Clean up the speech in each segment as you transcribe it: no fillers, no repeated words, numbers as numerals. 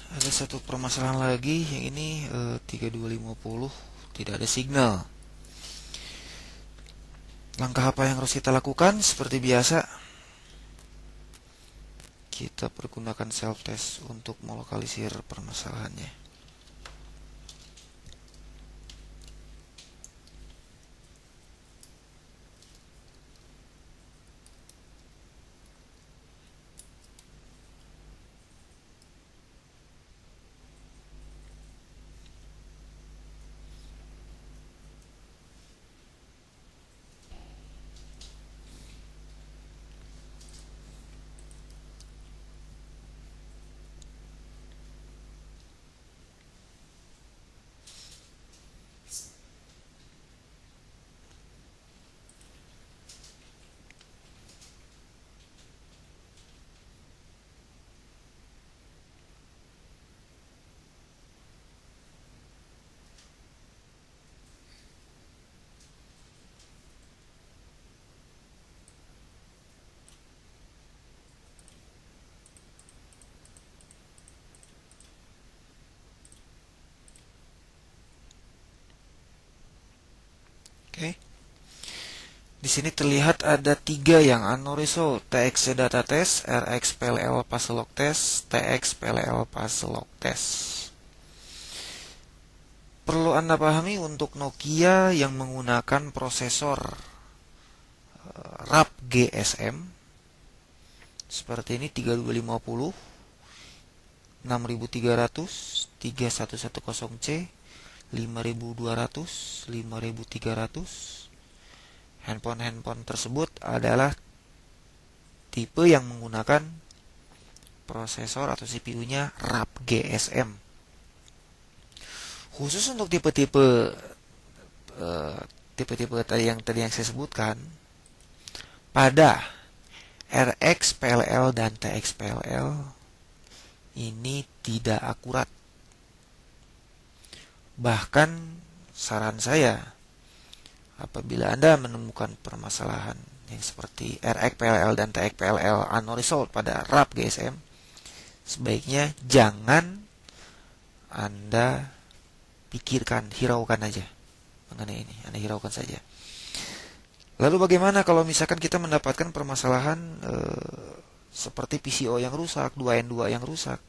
Ada satu permasalahan lagi, yang ini 3250 tidak ada signal. Langkah apa yang harus kita lakukan? Seperti biasa, kita pergunakan self test untuk melokalisir permasalahannya. Oke. Di sini terlihat ada tiga yang unresolved: TXC data test, RX PLL puzzle log test, TX PLL puzzle log test. Perlu Anda pahami, untuk Nokia yang menggunakan prosesor RAP GSM seperti ini, 3250, 6300, 3110C, 5200, 5300. Handphone tersebut adalah tipe yang menggunakan prosesor atau CPU-nya RAP GSM. Khusus untuk tipe-tipe tadi yang saya sebutkan, pada RX PLL dan TX PLL ini tidak akurat. Bahkan saran saya, apabila Anda menemukan permasalahan yang seperti RX PLL dan TX PLL unresolved pada RAP GSM, sebaiknya jangan Anda pikirkan, hiraukan aja mengenai ini. Anda hiraukan saja. Lalu bagaimana kalau misalkan kita mendapatkan permasalahan seperti PCO yang rusak, 2N2 yang rusak?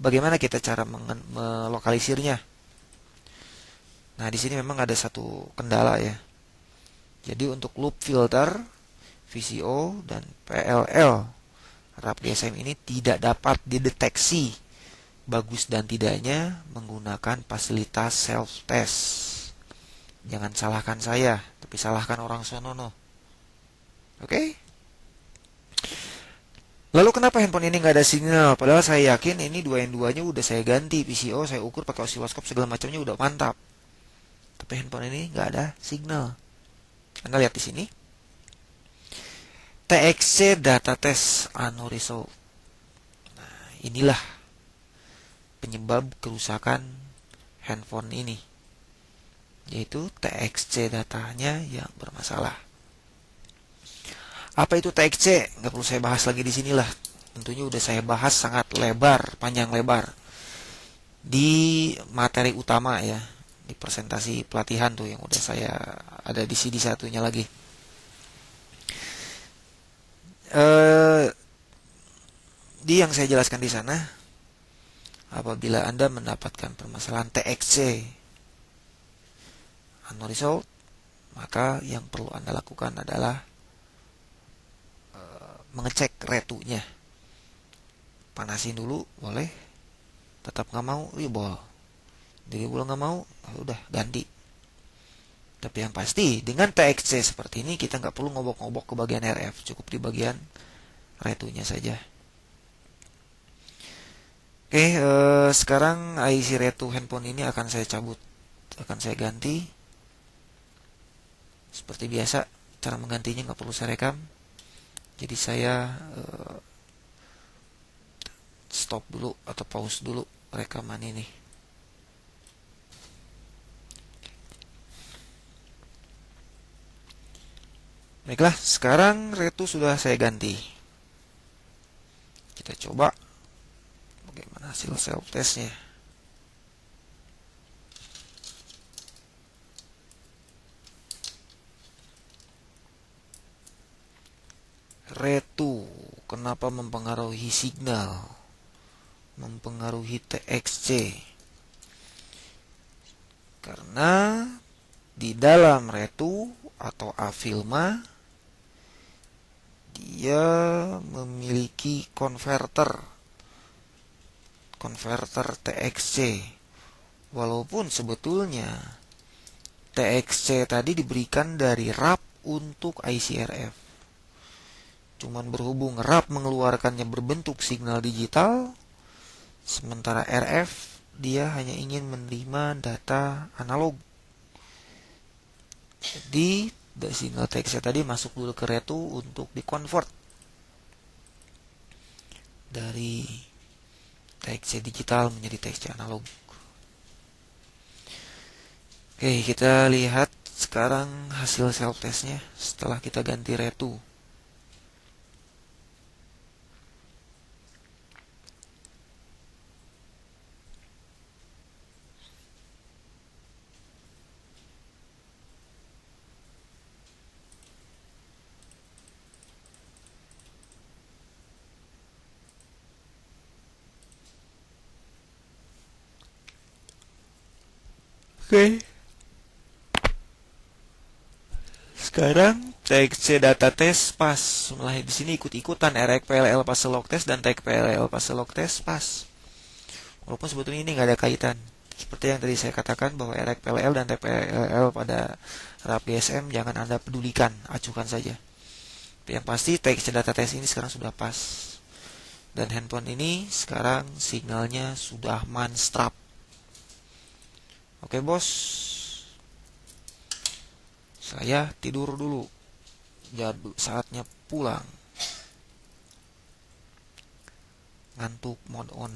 Bagaimana kita cara melokalisirnya? Nah, di sini memang ada satu kendala ya. Jadi untuk loop filter, VCO dan PLL RAP GSM ini tidak dapat dideteksi bagus dan tidaknya menggunakan fasilitas self test. Jangan salahkan saya, tapi salahkan orang sonono. Oke? Lalu kenapa handphone ini nggak ada signal? Padahal saya yakin ini 2N2-nya udah saya ganti, PCO saya ukur pakai osiloskop segala macamnya udah mantap. Tapi handphone ini nggak ada signal. Anda lihat di sini. TXC data test unresolved. Nah, inilah penyebab kerusakan handphone ini, yaitu TXC datanya yang bermasalah. Apa itu TXC? Nggak perlu saya bahas lagi di sinilah. Tentunya udah saya bahas sangat lebar, panjang lebar di materi utama ya, di presentasi pelatihan tuh yang udah saya ada di CD satunya lagi. Di yang saya jelaskan di sana, apabila Anda mendapatkan permasalahan TXC unresolved, maka yang perlu Anda lakukan adalah mengecek retunya. Panasin dulu boleh, tetap nggak mau ribol. Jadi kalau nggak mau, udah ganti. Tapi yang pasti dengan TXC seperti ini kita nggak perlu ngobok-ngobok ke bagian RF, cukup di bagian retunya saja. Oke, sekarang IC retu handphone ini akan saya cabut, akan saya ganti. Seperti biasa, cara menggantinya nggak perlu saya rekam. Jadi saya stop dulu atau pause dulu rekaman ini. Baiklah, sekarang retu sudah saya ganti. Kita coba Bagaimana hasil self testnya? Retu, kenapa mempengaruhi signal? Mempengaruhi TXC. Karena di dalam retu atau afilma dia memiliki konverter TXC. Walaupun sebetulnya TXC tadi diberikan dari RAP untuk ICRF. Cuman berhubung RAP mengeluarkannya berbentuk signal digital, sementara RF dia hanya ingin menerima data analog. Jadi signal TXC tadi masuk dulu ke retu untuk dikonvert dari TXC digital menjadi TXC analog. Oke, kita lihat sekarang hasil self testnya setelah kita ganti retu. Oke. Sekarang TXC data test pas. Mulai di sini ikut-ikutan RX PLL pas log test dan TX PLL pas log test pas. Walaupun sebetulnya ini nggak ada kaitan. Seperti yang tadi saya katakan bahwa RX PLL dan TX PLL pada RAP GSM jangan Anda pedulikan, acukan saja. Tapi yang pasti TXC data test ini sekarang sudah pas. Dan handphone ini sekarang signalnya sudah manstrap. Oke bos, saya tidur dulu. Jadi saatnya pulang. Ngantuk mode on.